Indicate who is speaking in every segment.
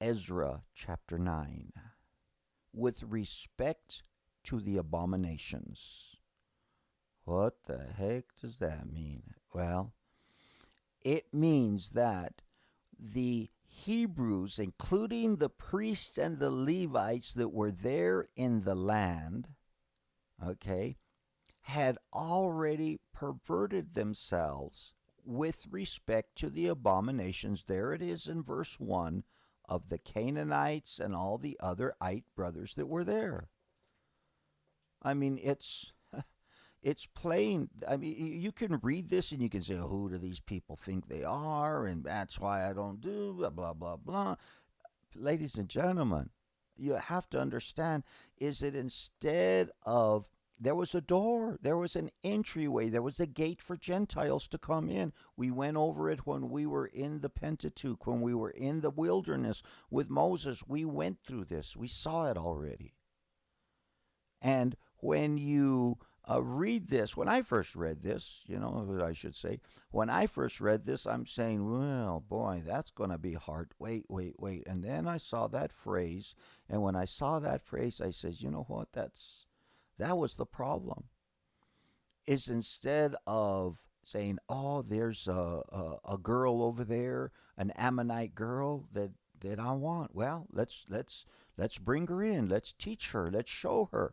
Speaker 1: Ezra chapter 9 with respect to the abominations. What the heck does that mean? Well, it means that the Hebrews, including the priests and the Levites that were there in the land, okay, had already perverted themselves with respect to the abominations. There it is in verse 1 of the Canaanites and all the other Ite brothers that were there. I mean, it's plain. I mean, you can read this and you can say, oh, who do these people think they are? And that's why I don't do blah, blah, blah, blah. Ladies and gentlemen, you have to understand is that instead of there was a door, there was an entryway, there was a gate for Gentiles to come in. We went over it when we were in the Pentateuch, when we were in the wilderness with Moses. We went through this. We saw it already. And when you read this, when I first read this, I should say, when I first read this, I'm saying, well, boy, that's going to be hard. Wait. And then I saw that phrase. And when I saw that phrase, I said, you know what? That was the problem. Is instead of saying, oh, there's a girl over there, an Ammonite girl that I want. Well, let's bring her in. Let's teach her. Let's show her.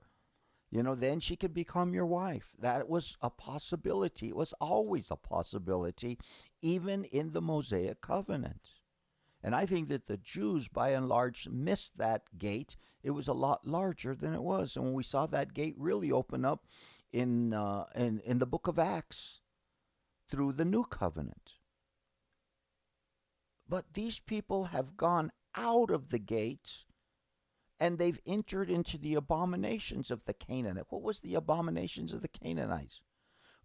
Speaker 1: Then she could become your wife. That was a possibility. It was always a possibility, even in the Mosaic covenant. And I think that the Jews, by and large, missed that gate. It was a lot larger than it was. And when we saw that gate really open up in the book of Acts through the new covenant. But these people have gone out of the gates and they've entered into the abominations of the Canaanites. What was the abominations of the Canaanites?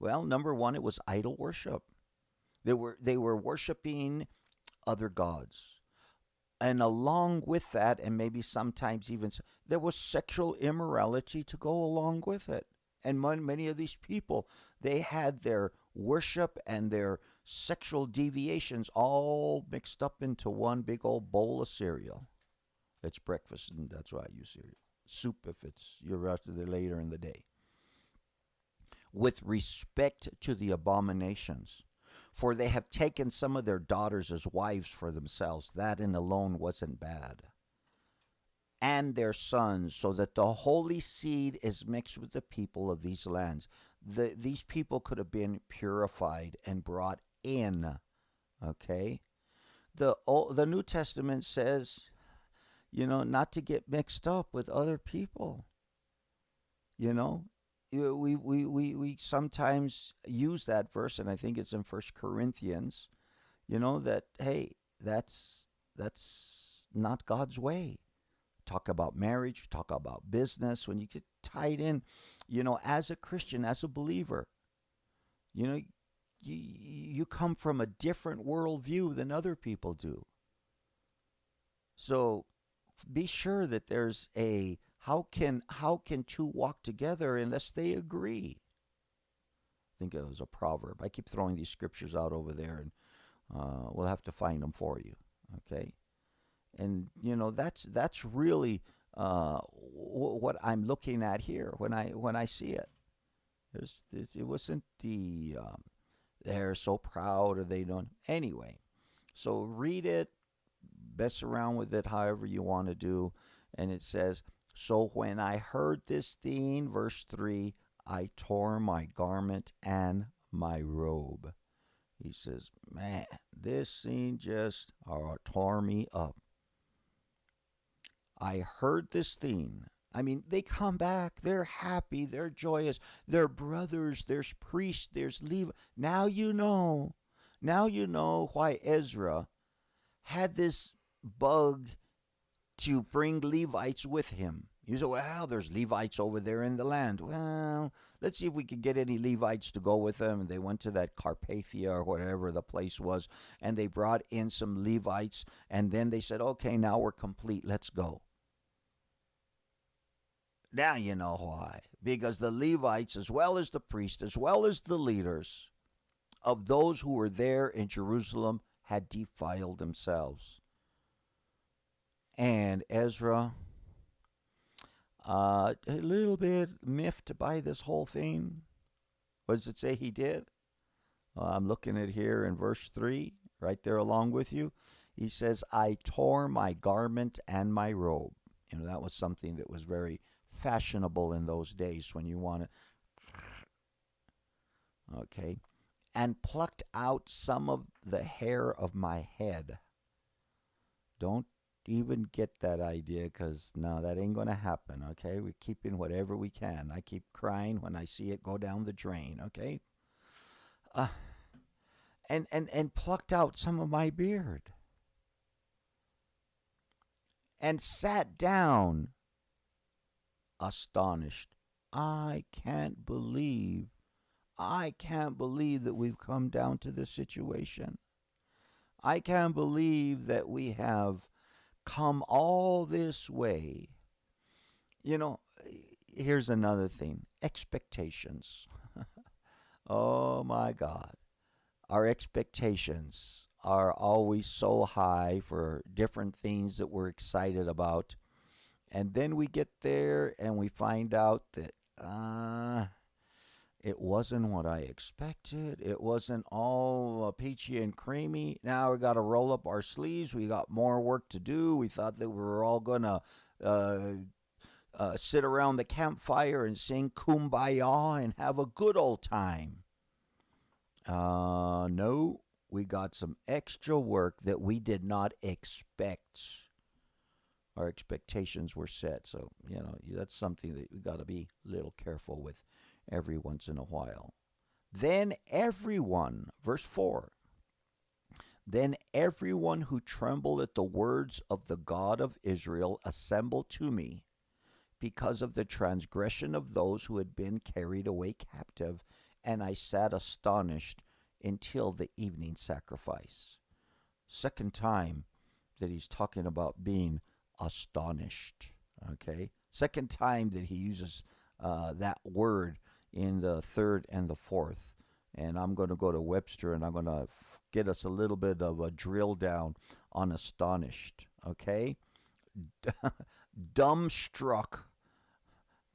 Speaker 1: Well, number one, it was idol worship. They were worshiping other gods. And along with that, and maybe sometimes even, there was sexual immorality to go along with it. And many of these people, they had their worship and their sexual deviations all mixed up into one big old bowl of cereal. It's breakfast, and that's why I use cereal. Soup if you're out there later in the day. With respect to the abominations, for they have taken some of their daughters as wives for themselves. That in alone wasn't bad. And their sons, so that the holy seed is mixed with the people of these lands. These people could have been purified and brought in. Okay? The New Testament says, not to get mixed up with other people. We sometimes use that verse, and I think it's in 1 Corinthians, that, hey, that's not God's way. Talk about marriage, talk about business. When you get tied in, as a Christian, as a believer, you come from a different worldview than other people do. So be sure that there's how can two walk together unless they agree? I think it was a proverb. I keep throwing these scriptures out over there, and we'll have to find them for you. Okay, and that's really what I'm looking at here when I see it. It wasn't the they're so proud or they don't. Anyway, so read it, mess around with it however you want to do. And it says, so when I heard this thing, verse 3, I tore my garment and my robe. He says, man, this thing just tore me up. I heard this thing. I mean, they come back. They're happy. They're joyous. They're brothers. There's priests. There's Levi. Now you know why Ezra had this bug to bring Levites with him. You say, well, there's Levites over there in the land. Well, let's see if we can get any Levites to go with them. And they went to that Carpathia or whatever the place was, and they brought in some Levites. And then they said, okay, now we're complete. Let's go. Now you know why. Because the Levites, as well as the priests, as well as the leaders of those who were there in Jerusalem, had defiled themselves. And Ezra, a little bit miffed by this whole thing. What does it say he did? I'm looking at here in verse 3, right there along with you. He says, I tore my garment and my robe. You know, that was something that was very fashionable in those days when you want to. Okay. And plucked out some of the hair of my head. Don't even get that idea, because no, that ain't going to happen. Okay. We're keeping whatever we can. I keep crying when I see it go down the drain. Okay. And plucked out some of my beard. And sat down astonished. I can't believe that we've come down to this situation. I can't believe that we have come all this way. You know, here's another thing. Expectations. Oh my God. Our expectations are always so high for different things that we're excited about. And then we get there and we find out that it wasn't what I expected. It wasn't all peachy and creamy. Now we got to roll up our sleeves. We got more work to do. We thought that we were all going to sit around the campfire and sing Kumbaya and have a good old time. No, we got some extra work that we did not expect. Our expectations were set. So, you know, that's something that we got to be a little careful with every once in a while. Then everyone, verse 4, then everyone who trembled at the words of the God of Israel assembled to me because of the transgression of those who had been carried away captive, and I sat astonished until the evening sacrifice. Second time that he's talking about being astonished. Okay, second time that he uses that word in the third and the fourth. And I'm going to go to Webster and I'm going to get us a little bit of a drill down on astonished. Okay, dumbstruck.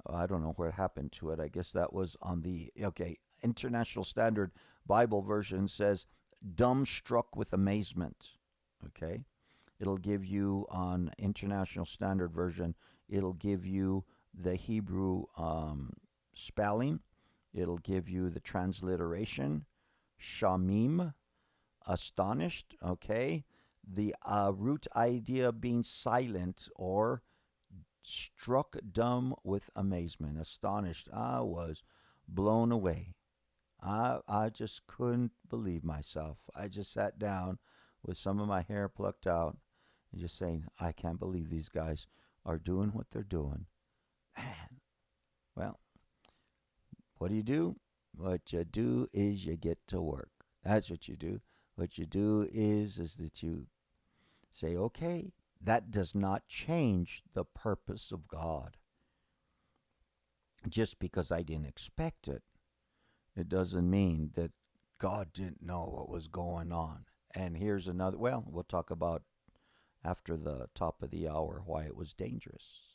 Speaker 1: I don't know what happened to it. I guess that was on the International Standard Bible Version says dumbstruck with amazement. Okay. It'll give you on International Standard Version, it'll give you the Hebrew spelling. It'll give you the transliteration, shamim, astonished, okay? The root idea being silent or struck dumb with amazement. Astonished. I was blown away. I just couldn't believe myself. I just sat down with some of my hair plucked out and just saying, I can't believe these guys are doing what they're doing. Man, well, what do? What you do is you get to work. That's what you do. What you do is that you say, okay, that does not change the purpose of God. Just because I didn't expect it, it doesn't mean that God didn't know what was going on. And here's another, well, we'll talk about after the top of the hour why it was dangerous.